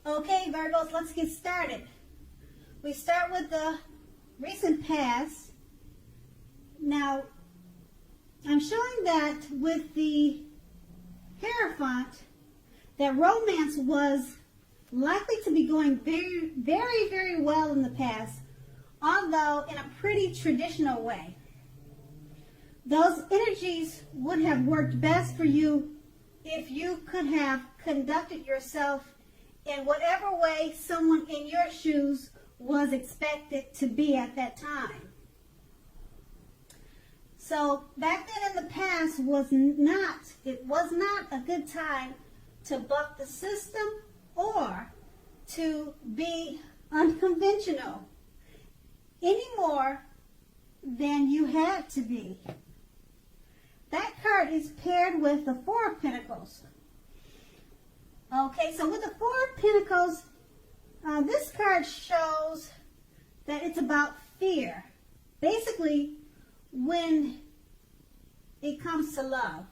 Okay, Virgos, let's get started. We start with the recent past. Now, I'm showing that with the Hierophant, that romance was likely to be going very, very, very well in the past, although in a pretty traditional way. Those energies would have worked best for you if you could have conducted yourself in whatever way someone in your shoes was expected to be at that time. So back then in the past was not a good time to buck the system or to be unconventional any more than you had to be. That card is paired with the Four of Pentacles. Okay, so with the Four of Pentacles, this card shows that it's about fear. Basically, when it comes to love.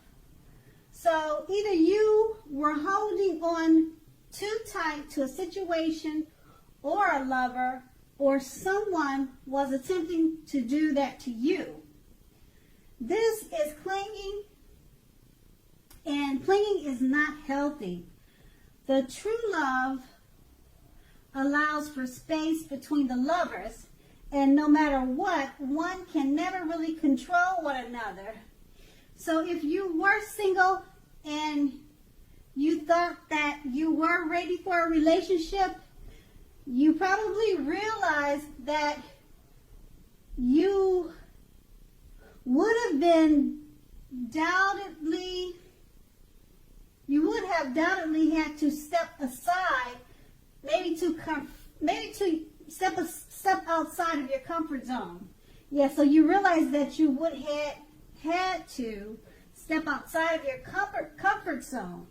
So either you were holding on too tight to a situation or a lover, or someone was attempting to do that to you. This is clinging, and clinging is not healthy. The true love allows for space between the lovers, and no matter what, one can never really control one another. So if you were single and you thought that you were ready for a relationship, you probably realized that you would have doubtedly had to step aside, maybe to step outside of your comfort zone. Yeah, so you realize that you would have had to step outside of your comfort zone.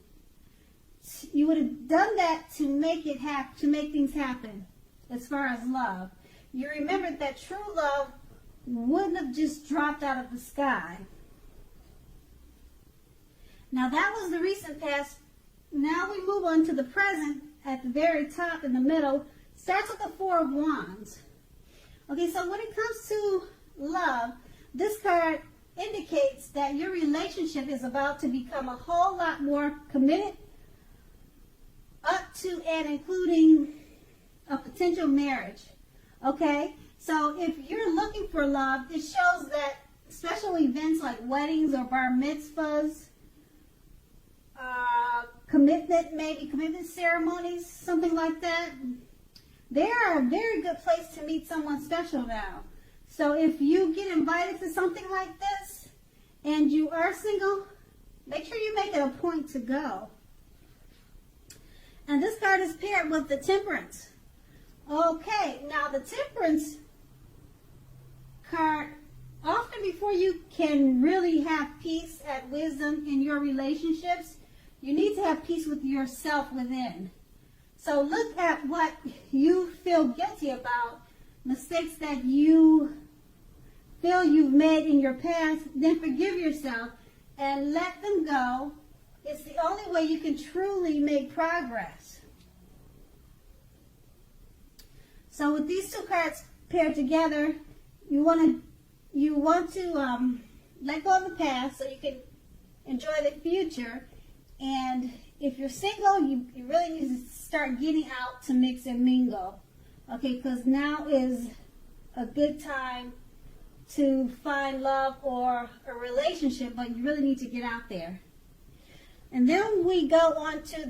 You would have done that to make things happen as far as love. You remembered that true love wouldn't have just dropped out of the sky. Now that was the recent past. Now we move on to the present at the very top in the middle. Starts with the Four of Wands. Okay, so when it comes to love, this card indicates that your relationship is about to become a whole lot more committed, up to and including a potential marriage. Okay, so if you're looking for love, it shows that special events like weddings or bar mitzvahs, commitment ceremonies, something like that, they are a very good place to meet someone special now. So if you get invited to something like this and you are single, make sure you make it a point to go. And this card is paired with the Temperance. Okay, now the Temperance card, often before you can really have peace and wisdom in your relationships, you need to have peace with yourself within. So look at what you feel guilty about, mistakes that you feel you've made in your past, then forgive yourself and let them go. It's the only way you can truly make progress. So with these two cards paired together, you want to let go of the past so you can enjoy the future. And if you're single, you really need to start getting out to mix and mingle. Okay, because now is a good time to find love or a relationship, but you really need to get out there. And then we go on to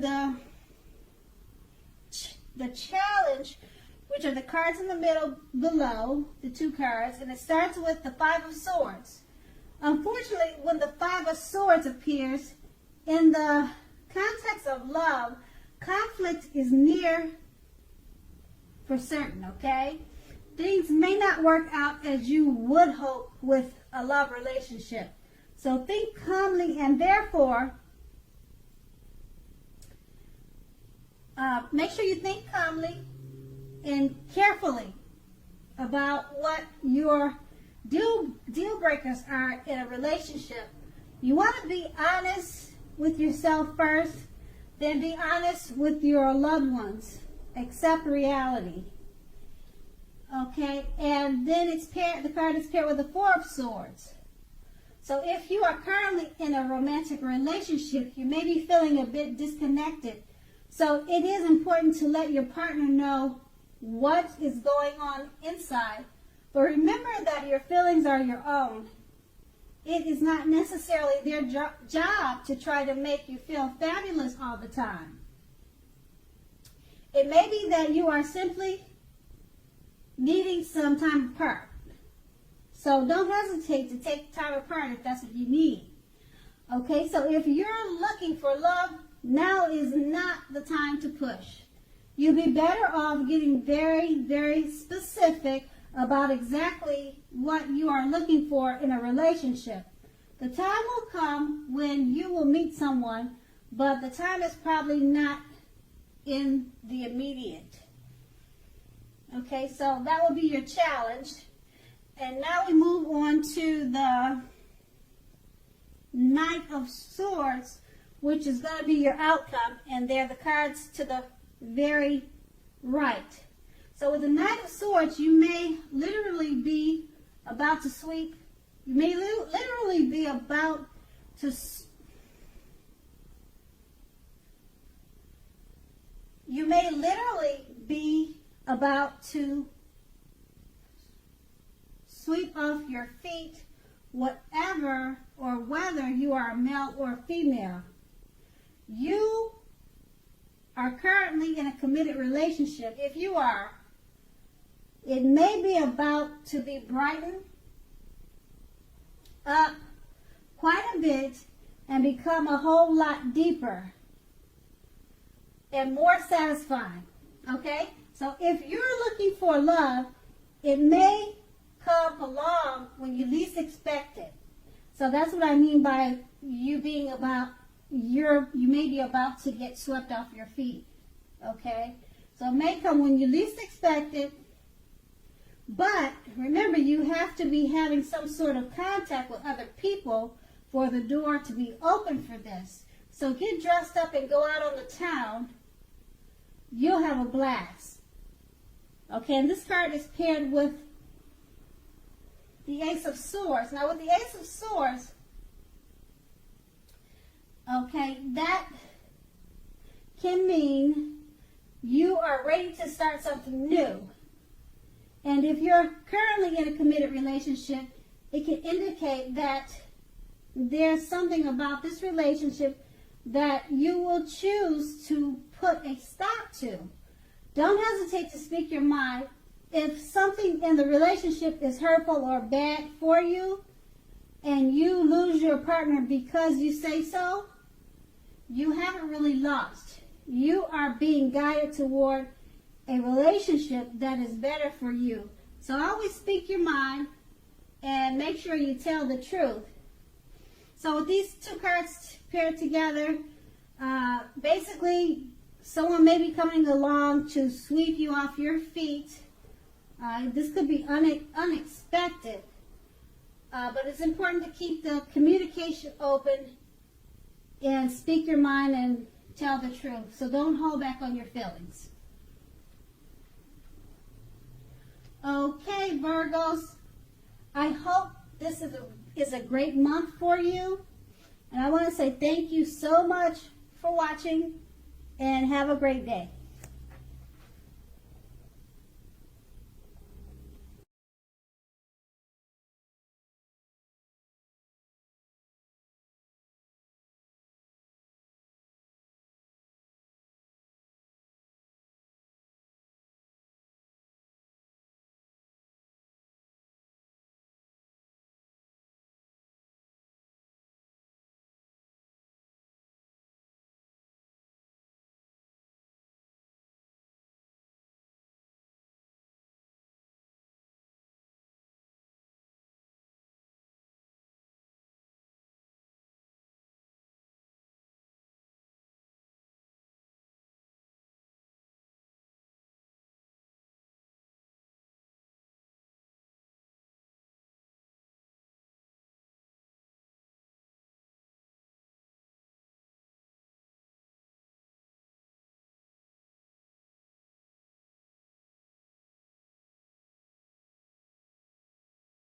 the challenge, which are the cards in the middle below, the two cards, and it starts with the Five of Swords. Unfortunately, when the Five of Swords appears, in the context of love, conflict is near for certain, okay? Things may not work out as you would hope with a love relationship. So think calmly, and therefore, make sure you think calmly and carefully about what your deal breakers are in a relationship. You want to be honest with yourself first. Then be honest with your loved ones. Accept reality. Okay, and then the card is paired with the Four of Swords. So if you are currently in a romantic relationship, you may be feeling a bit disconnected. So it is important to let your partner know what is going on inside. But remember that your feelings are your own. It is not necessarily their job to try to make you feel fabulous all the time. It may be that you are simply needing some time apart. So don't hesitate to take time apart if that's what you need. Okay, so if you're looking for love, now is not the time to push. You'll be better off getting very, very specific about exactly what you are looking for in a relationship. The time will come when you will meet someone, but the time is probably not in the immediate. Okay, so that will be your challenge. And now we move on to the Knight of Swords, which is going to be your outcome, and they're the cards to the very right. So with the Knight of Swords, you may literally be about to sweep. You may literally be about to sweep off your feet, whatever or whether you are a male or female. You are currently in a committed relationship. If you are, it may be about to be brightened up quite a bit and become a whole lot deeper and more satisfying. Okay? So if you're looking for love, it may come along when you least expect it. So that's what I mean by you being about, you may be about to get swept off your feet. Okay? So it may come when you least expect it. But remember, you have to be having some sort of contact with other people for the door to be open for this. So get dressed up and go out on the town. You'll have a blast. Okay, and this card is paired with the Ace of Swords. Now with the Ace of Swords, okay, that can mean you are ready to start something new. And if you're currently in a committed relationship, it can indicate that there's something about this relationship that you will choose to put a stop to. Don't hesitate to speak your mind. If something in the relationship is hurtful or bad for you, and you lose your partner because you say so, you haven't really lost. You are being guided toward a relationship that is better for you. So always speak your mind and make sure you tell the truth. So with these two cards paired together, basically someone may be coming along to sweep you off your feet. This could be unexpected, but it's important to keep the communication open and speak your mind and tell the truth. So don't hold back on your feelings. Okay, Virgos, I hope this is a great month for you. And I want to say thank you so much for watching and have a great day.